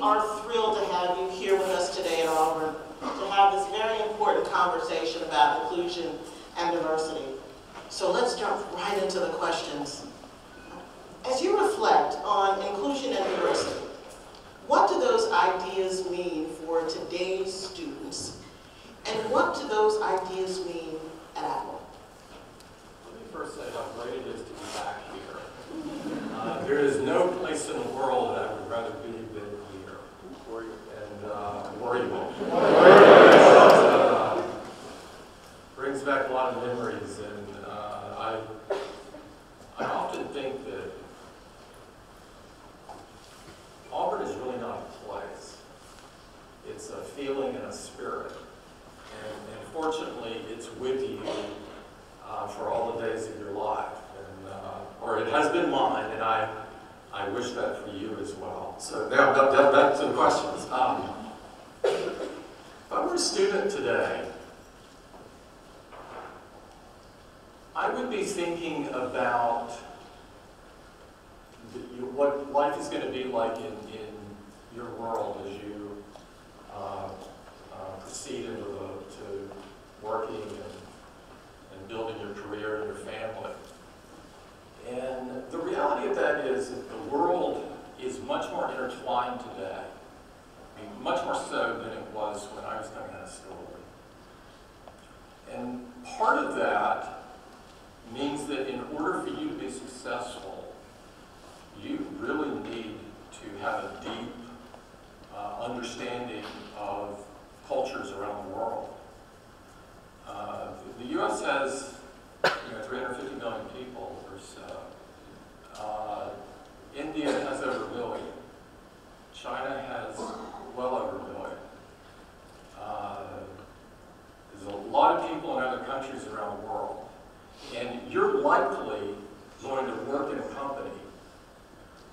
are thrilled to have you here with us today at Auburn to have this very important conversation about inclusion and diversity. So let's jump right into the questions. As you reflect on inclusion and diversity, what do those ideas mean for today's students, and what do those ideas mean at Apple? Let me first say how great it is to be back here. There is no place in the world that I would rather be than here. And where you will. Brings back a lot of memories, and I often think that Auburn is really not a place. It's a feeling and a spirit. And fortunately, it's with you for all the days of your life. And, or it has been mine, and I wish that for you as well. So now, back to the questions. If I were a student today, I would be thinking about what life is going to be like in your world as you proceed into to working and building your career and your family. And the reality of that is that the world is much more intertwined today, I mean, much more so than it was when I was coming out of school. And part of that means that in order for you to be successful, you really need to have a deep understanding of cultures around the world. The U.S. has 350 million people or so. India has over 1 million. China has well over 1 million. There's a lot of people in other countries around the world. And you're likely going to work in a company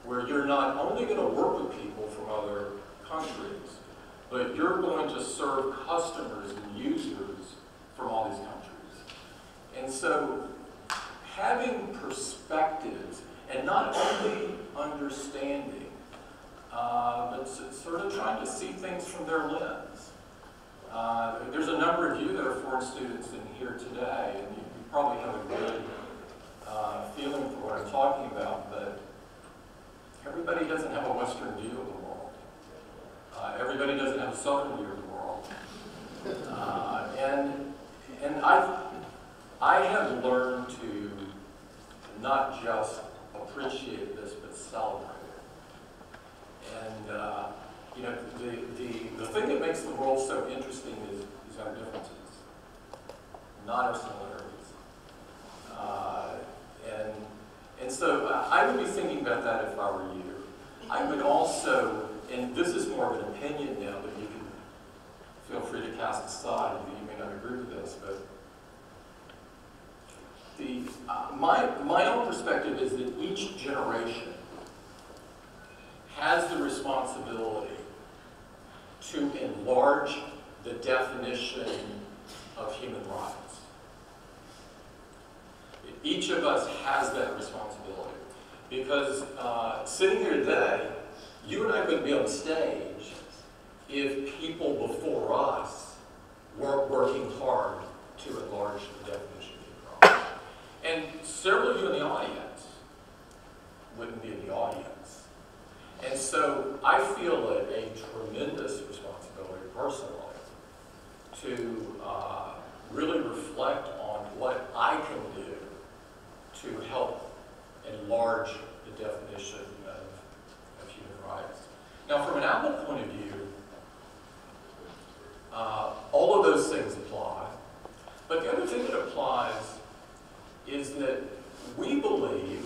where you're not only going to work with people from other countries, but you're going to serve customers and users from all these countries. And so having perspectives and not only understanding, but sort of trying to see things from their lens. There's a number of you that are foreign students in here today, and you probably have a good feeling for what I'm talking about, but everybody doesn't have a Western view of the world. Everybody doesn't have a Southern view of the world. And I have learned to not just appreciate this, but celebrate it. And the thing that makes the world so interesting is our differences, not our similarities. And so I would be thinking about that if I were you. I would also, and this is more of an opinion now, but you can feel free to cast aside. You may not agree with this, but my own perspective is that each generation has the responsibility to enlarge the definition of human rights. Each of us has that responsibility. Because sitting here today, you and I couldn't be on stage if people before us weren't working hard to enlarge the definition of human rights. And several of you in the audience wouldn't be in the audience. And so I feel a tremendous responsibility personally to really reflect on what I can do to help enlarge the definition of human rights. Now, from an Apple point of view, all of those things apply. But the other thing that applies is that we believe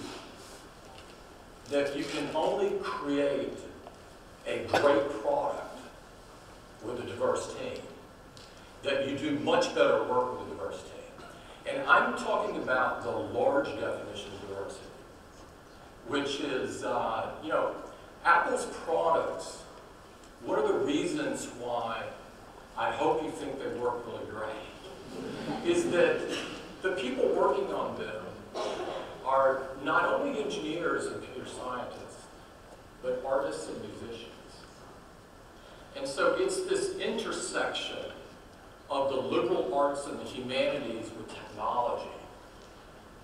that you can only create a great product with a diverse team, that you do much better work with a diverse team. And I'm talking about the large definition of diversity, which is, Apple's products. What are the reasons why I hope you think they work really great? Is that the people working on them are not only engineers and computer scientists, but artists and musicians. And so it's this intersection of the liberal arts and the humanities with technology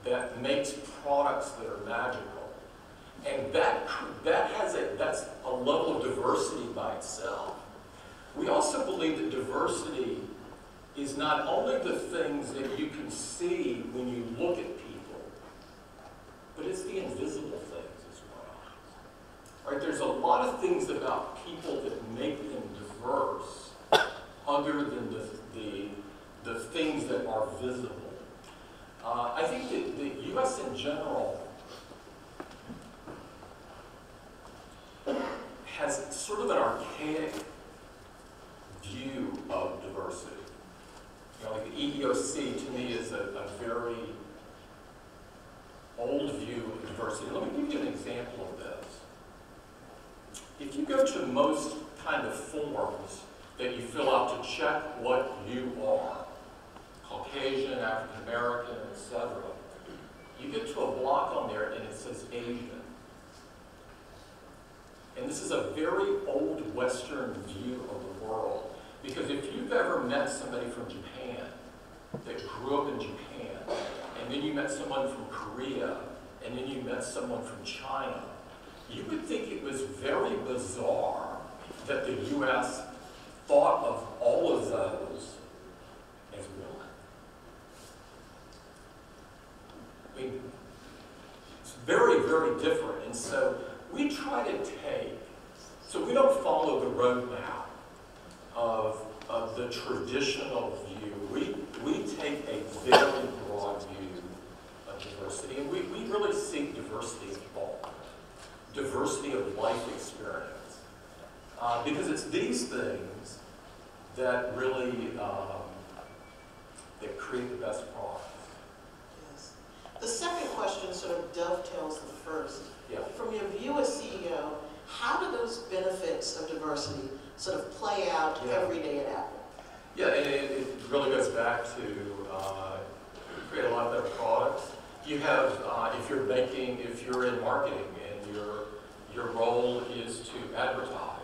that makes products that are magical. And that's a level of diversity by itself. We also believe that diversity is not only the things that you can see when you look at people, but it's the invisible things as well. Right? There's a lot of things about people that make them diverse other than the things that are visible. I think that the U.S. in general has sort of an archaic view of diversity. You know, like the EEOC to me is a very old view of diversity. Let me give you an example of this. If you go to most kind of forms that you fill out to check what you are, Caucasian, African American, etc., you get to a block on there and it says Asian. And this is a very old Western view of the world. Because if you've ever met somebody from Japan that grew up in Japan, and then you met someone from Korea, and then you met someone from China, you would think it was very bizarre that the U.S. thought of all of those as one. I mean, it's very, very different. And so we try to so we don't follow the roadmap of the traditional view. We take a very broad view of diversity, and we really seek diversity of thought, diversity of life experience, because it's these things that really that create the best products. Yes. The second question sort of dovetails the first. Yeah. From your view as CEO, how do those benefits of diversity sort of play out every day at Apple? Yeah, and it really goes back to create a lot better products. You have, if you're in marketing and your role is to advertise,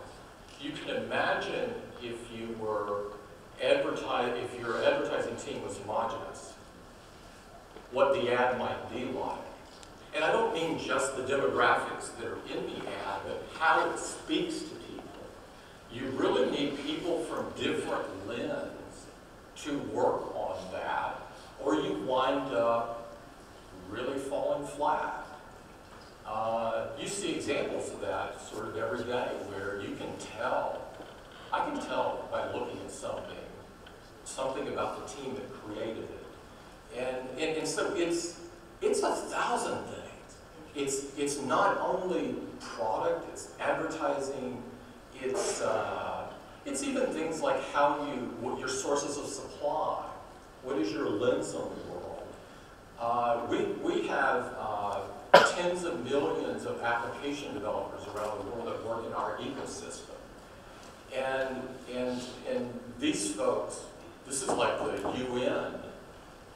you can imagine if your advertising team was homogenous, what the ad might be like. And I don't mean just the demographics that are in the ad, but how it speaks to people. You really need people from different lenses to work on that, or you wind up really falling flat. You see examples of that sort of every day where you can tell, I can tell by looking at something about the team that created it. And so it's 1,000 things. It's not only product, it's advertising, it's even things like what your sources of supply. What is your lens on the world? We have tens of millions of application developers around the world that work in our ecosystem. And these folks, this is like the UN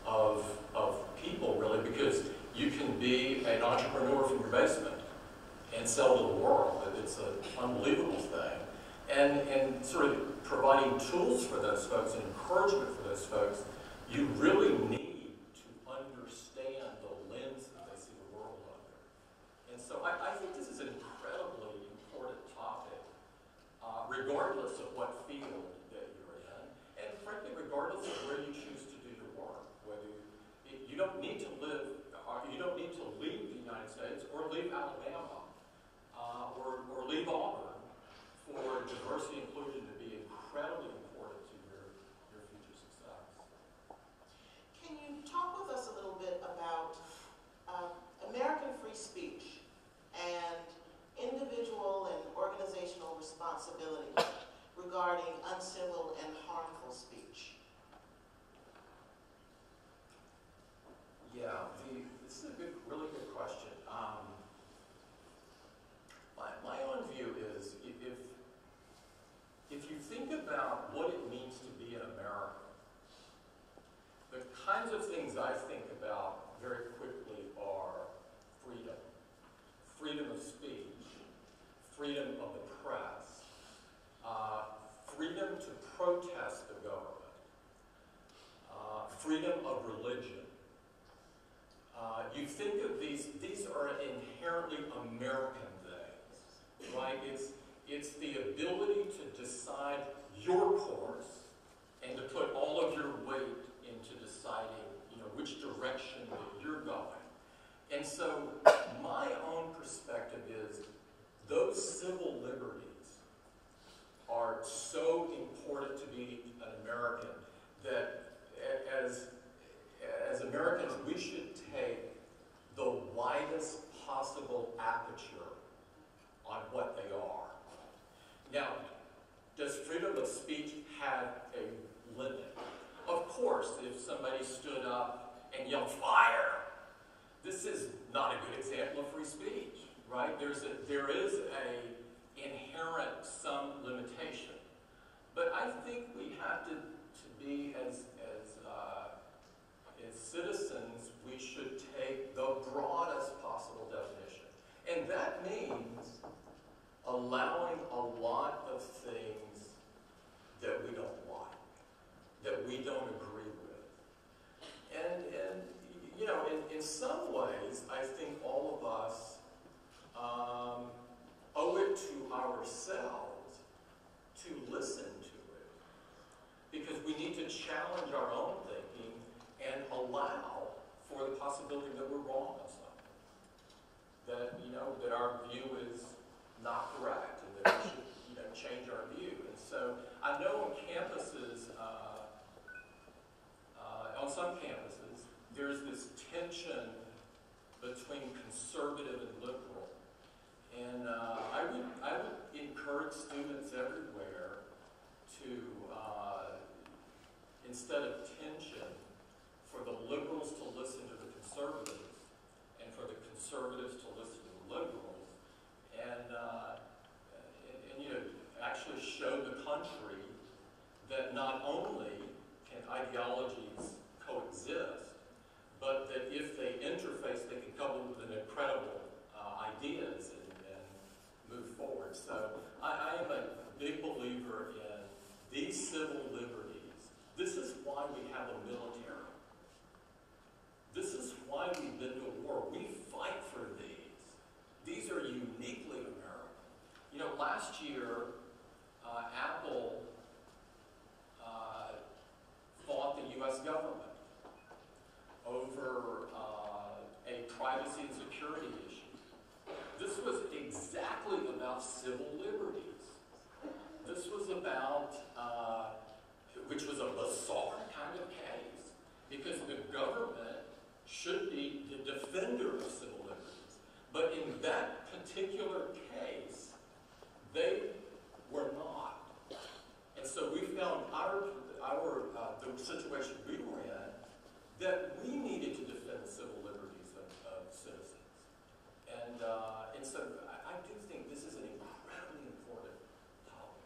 of people, really, because you can be an entrepreneur from your basement and sell to the world. It's an unbelievable thing. And sort of providing tools for those folks and encouragement for those folks, you really need to understand the lens that they see the world under. And so I think this is an incredibly important topic, regardless of what field that you're in, and frankly, regardless of where you choose to do your work. You don't need to leave the United States or leave Alabama or leave Auburn for diversity and inclusion to be incredibly important to your future success. Can you talk with us a little bit about American free speech and individual and organizational responsibility regarding uncivil and harmful speech? Yeah, to protest the government, freedom of religion. You think of these are inherently American things, right? It's the ability to decide your course and to put all of your weight into deciding, which direction that you're going. And so my own perspective is those civil liberties are so important to be an American that as Americans, we should take the widest possible aperture on what they are. Now, does freedom of speech have a limit? Of course, if somebody stood up and yelled, "Fire!" This is not a good example of free speech, right? There is a inherent some limitation. But I think we have to be as citizens, we should take the broadest possible definition. And that means allowing a lot of things that we don't like, that we don't agree with. And in some ways, I think all of us owe it to ourselves to listen to it. Because we need to challenge our own thinking and allow for the possibility that we're wrong on something. That our view is not correct and that we should change our view. And so I know on campuses, on some campuses, there's this tension between conservative and liberal. And I would encourage students everywhere to, instead of tension, for the liberals to listen to the conservatives and for the conservatives to listen to the liberals and actually show the country that not only can ideologies coexist, but that if they interface, they can come up with incredible ideas and move forward. So I am a big believer in these civil liberties. This is why we have a military. This is why we've been to war. We fight for these. These are uniquely American. Last year, Apple fought the U.S. government over a privacy and security issue. This was exactly about civil liberties. This was about, which was a bizarre kind of case, because the government should be the defender of civil liberties. But in that particular case, they were not. And so we found the situation we were in, that we needed to defend the civil liberties of citizens. And so I do think this is an incredibly important topic.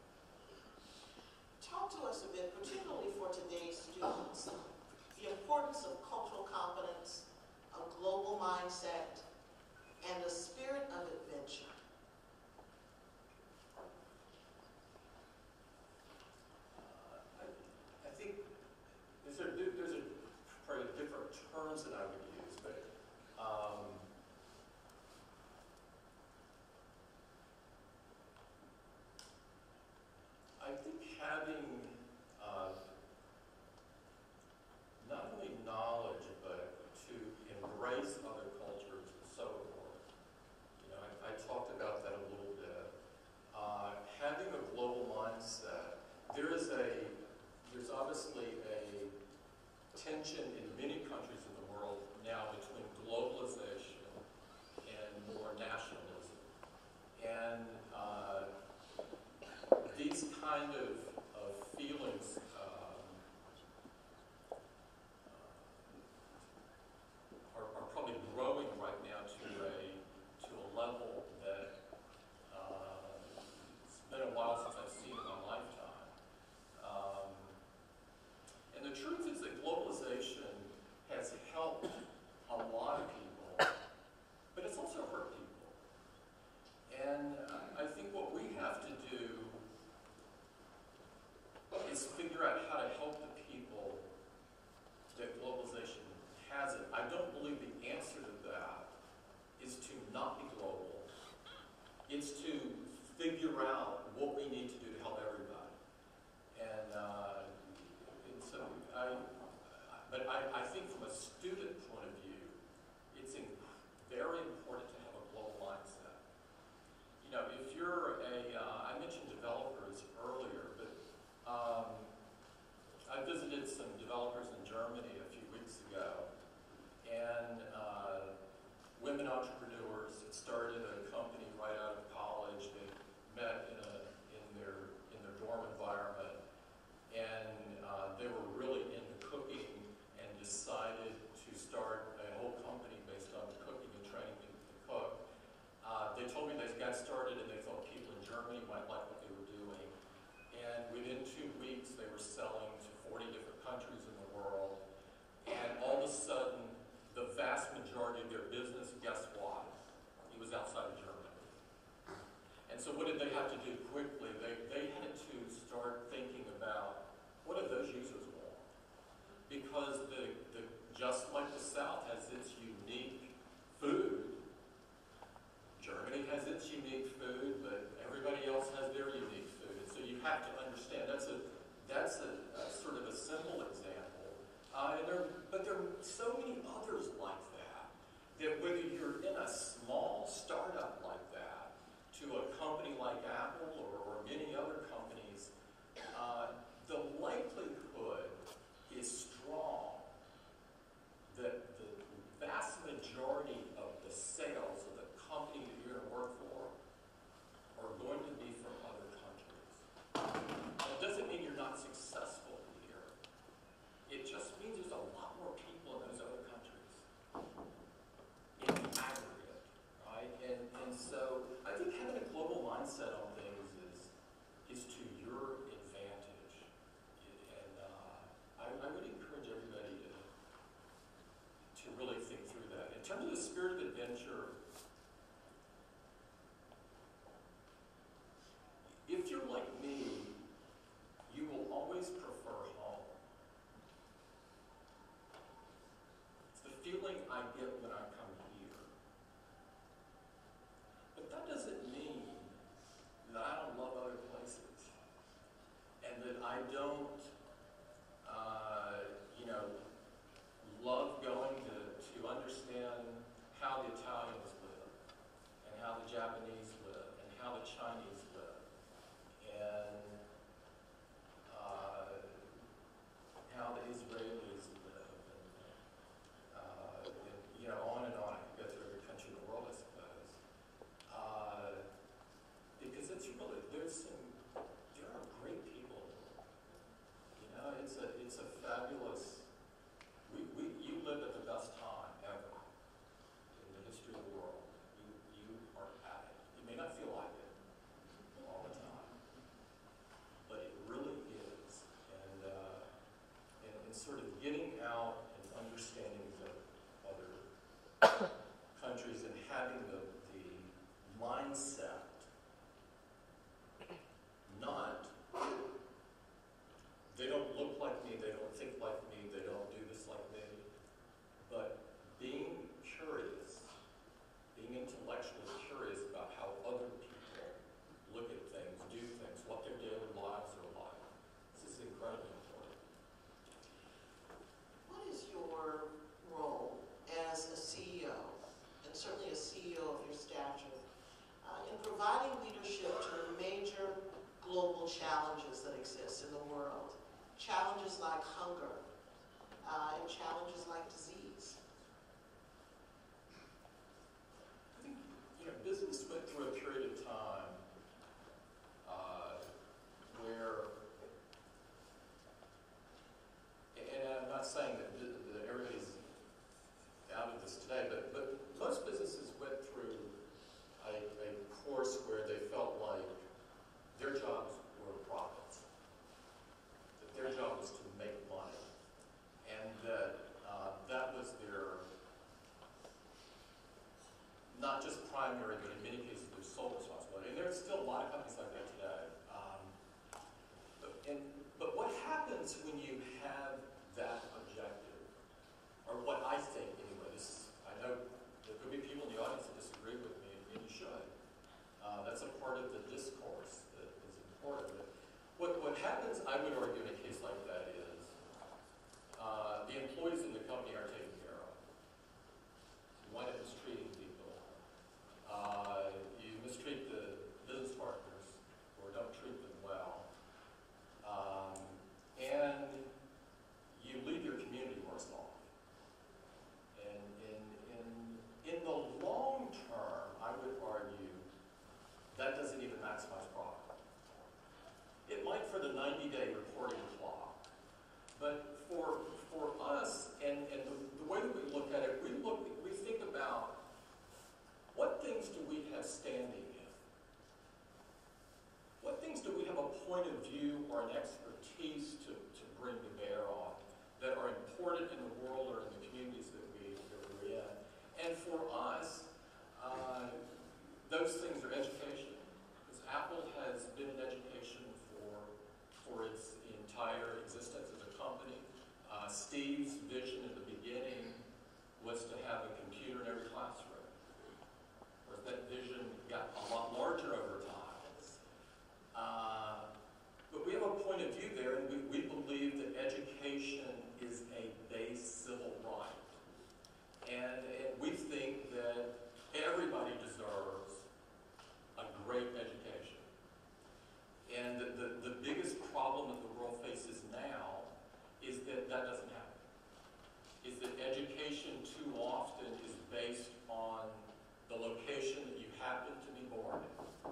Talk to us a bit, particularly for today's students, the importance of cultural competence, a global mindset, and a spirit of adventure. I think there's probably different terms that I would use, but I think having not only knowledge, but to embrace other cultures is so important. I talked about that a little bit. Having a global mindset, there's obviously a tension in many countries in the world now between globalization and more nationalism. And these kind of feelings are probably growing right now to a level that it's been a while since I've seen in my lifetime. And the truth is that globalization has helped a lot of people, but it's also hurt people. And I think what we have to do figure out what we need to do to help everybody. And so I think from a student point of view, it's very important to have a global mindset. You know, if you're I mentioned developers earlier, but I visited some developers in Germany a few weeks ago, and women entrepreneurs had started a company right out of college. They met in their dorm environment, and they were really into cooking and decided to start a whole company based on cooking and training people to cook. They told me they got started and they thought people in Germany might like what they were doing. And within 2 weeks, they were selling to 40 different countries in the world. And all of a sudden, the vast majority of their business, guess what? It was outside of Germany. And so what did they have to do quickly? They had to start thinking about, what do those users want? Because just like the South has its unique food, Germany has its unique food, but everybody else has their unique food. And so you have to understand, that's a sort of a simple example. But there are so many others like that whether you're in a small startup like that, to a company like Apple or many other companies, the likelihood is strong that the vast majority of the sales of the company that you're going to work for are going to be from other countries. That doesn't mean you're not successful here. It just means there's a lot more people in those other countries in the aggregate, right? And so I think having a global mindset on things is to your advantage. And I would encourage everybody to really think through that. In terms of the spirit of adventure, if you're like me, you will always prefer home. It's the feeling I get when I come here. But that doesn't mean that I don't love other places and that I don't, love going to understand how the Italians live and how the Japanese live and how the Chinese live and how the Israelis live and on and on. I could go through every country in the world, I suppose. Because it's really, there are great people. It's a fabulous, you live at the best time ever in the history of the world. You are at it. You may not feel like it all the time, but it really is. And sort of getting out and understanding the other countries and having the mindset, not, they don't look like me, they don't think like me, they don't do this like me, but being curious, being intellectually curious about how other people look at things, do things, what their daily lives are like. This is incredibly important. What is your role as a CEO, and certainly a CEO of your stature, in providing leadership to the major global challenges that exist in the world? Challenges like hunger, and challenges like disease. I think, business went through a period of time where, and I'm not saying that everybody's out of this today, but most businesses went through a course where they felt like their jobs were profits, that their job was to make money, and that happens, I would argue, in a case like that is the employees in the company are taken care of. You wind up mistreating people. You mistreat the business partners or don't treat them well. And you leave your community worse off. And in the long term, I would argue that doesn't even maximize profit. It might for the 90-day reporting clock, but for us, and the way that we look at it, we think about what things do we have standing in? What things do we have a point of view or an expertise to bring to bear on that are important in the world or in the communities that we're in? And for us, those things are education. Because Apple has been in education for its entire existence as a company. Steve's vision at the beginning was to have a computer in every classroom. Of course, that vision got a lot larger over time. But we have a point of view there, and we believe that education is a base civil right. And we think that everybody deserves a great education. And the biggest problem that the world faces now is that doesn't happen. Is that education too often is based on the location that you happen to be born in,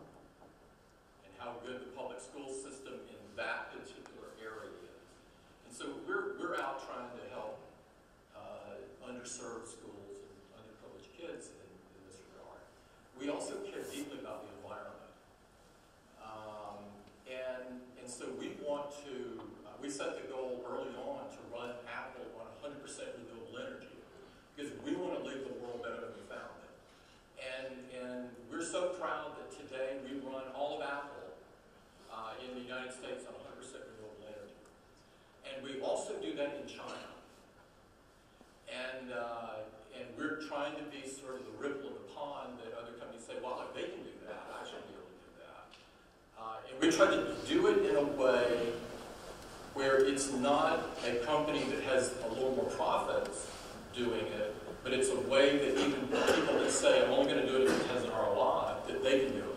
and how good the public school system in that particular area is. And so we're out trying to help underserved schools and underprivileged kids in this regard. We also care deeply about the environment. And so we want to, we set the goal early on to run Apple on 100% renewable energy, because we want to leave the world better than we found it. And we're so proud that today we run all of Apple in the United States on 100% renewable energy. And we also do that in China. And we're trying to be sort of the ripple in the pond that other companies say, well, if they can do that, I should be able to do that. And we try to do it in a way where it's not a company that has a little more profits doing it, but it's a way that even people that say, I'm only going to do it if it has an ROI, that they can do it.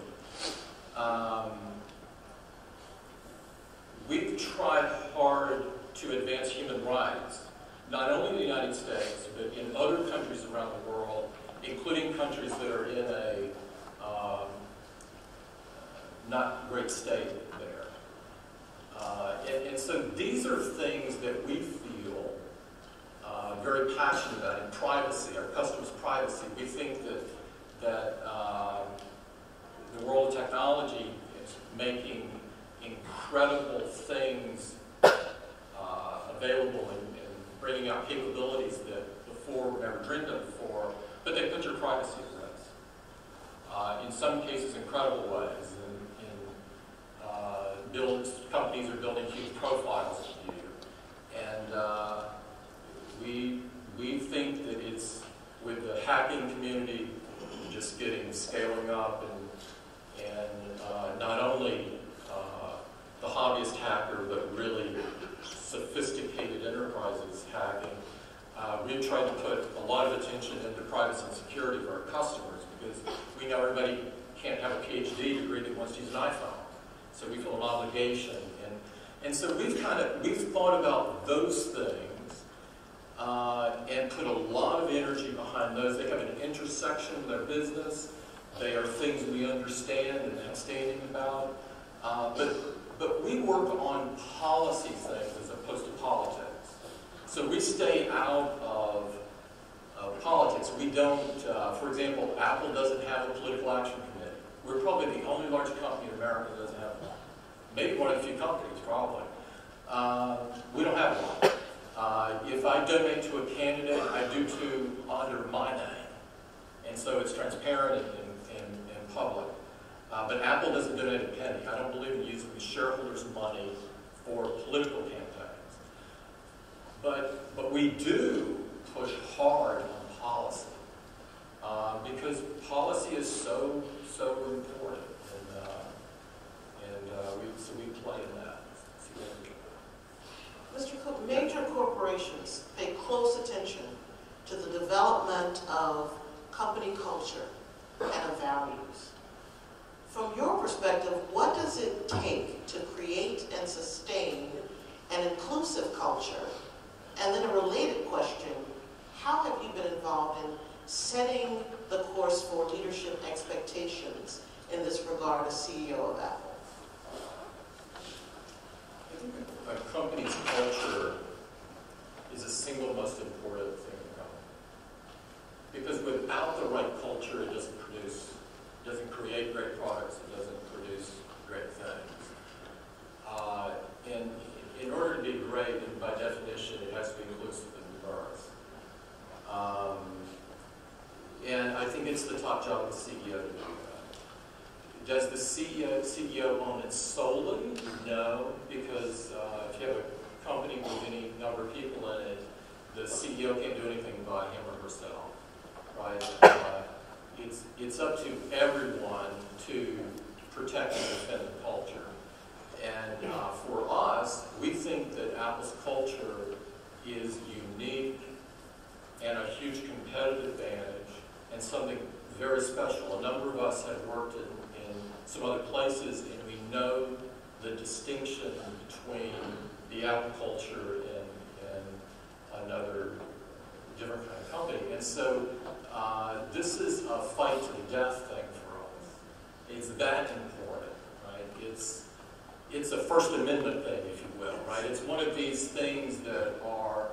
We've tried hard to advance human rights, not only in the United States, but in other countries around the world, including countries that are in a not great state there. And so these are things that we feel very passionate about in privacy, our customers' privacy. We think that the world of technology is making incredible things available and bringing out capabilities that before were never dreamed of before, but they put your privacy at risk. In some cases, incredible ways. Companies are building huge profiles of you. And we think that it's, with the hacking community just scaling up, and not only the hobbyist hacker, but really sophisticated enterprises hacking, we've tried to put a lot of attention into privacy and security for our customers, because we know everybody can't have a PhD degree that wants to use an iPhone. So we feel an obligation. And so we've thought about those things and put a lot of energy behind those. They have an intersection with our business. They are things we understand and have standing about. But we work on policy things as opposed to politics. So we stay out of politics. We don't, for example, Apple doesn't have a political action committee. We're probably the only large company in America that doesn't have one. Maybe one of the few companies, probably. We don't have one. If I donate to a candidate, I do to under my name. And so it's transparent and public. But Apple doesn't donate a penny. I don't believe in using the shareholders' money for political campaigns. But we do push hard on policy. Because policy is so important. So we play in that. corporations pay close attention to the development of company culture and of values. From your perspective, what does it take to create and sustain an inclusive culture? And then a related question, how have you been involved in setting the course for leadership expectations in this regard as CEO of Apple? I think a company's culture is the single most important thing in a company. Because without the right culture, it doesn't create great products, it doesn't produce great things. And in order to be great, and by definition, it has to be inclusive and diverse. And I think it's the top job of the CEO to do that. Does the CEO own it solely? No, because if you have a company with any number of people in it, the CEO can't do anything by him or herself, right? It's up to everyone to protect and defend the culture. And for us, we think that Apple's culture is unique and a huge competitive advantage and something very special. A number of us have worked in some other places, and we know the distinction between the Apple culture and another different kind of company. And so this is a fight to the death thing for us. It's that important, right? It's a First Amendment thing, if you will, right? It's one of these things that are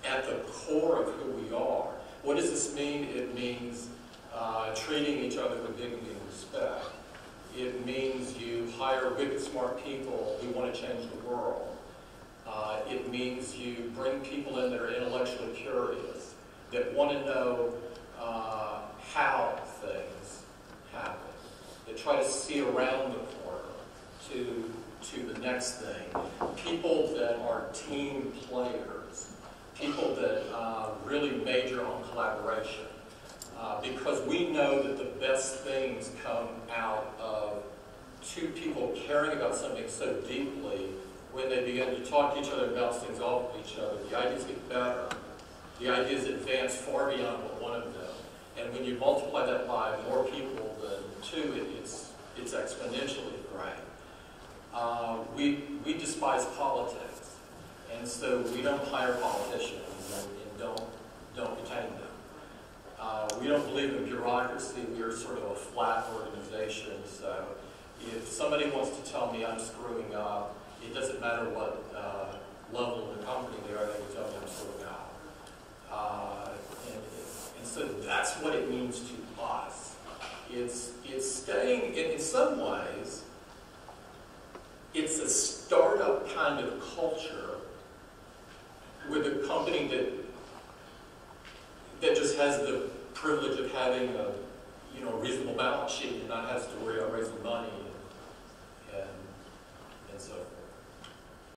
at the core of who we are. What does this mean? It means treating each other with dignity and respect. It means you hire wicked smart people who want to change the world. It means you bring people in that are intellectually curious, that want to know how things happen, that try to see around the corner to the next thing. People that are team players, people that really major on collaboration. Because we know that the best things come out of two people caring about something so deeply. When they begin to talk to each other and bounce things off of each other, the ideas get better. The ideas advance far beyond what one of them. And when you multiply that by more people than two, it's exponentially great. We despise politics, and so we don't hire politicians and don't retain them. We don't believe in bureaucracy. We are sort of a flat organization. So if somebody wants to tell me I'm screwing up, it doesn't matter what level of the company they are, they can tell me I'm screwing up. And so that's what it means to us. It's staying, in some ways, it's a startup kind of culture with a company that just has the privilege of having a reasonable balance sheet and not has to worry about raising money and so forth.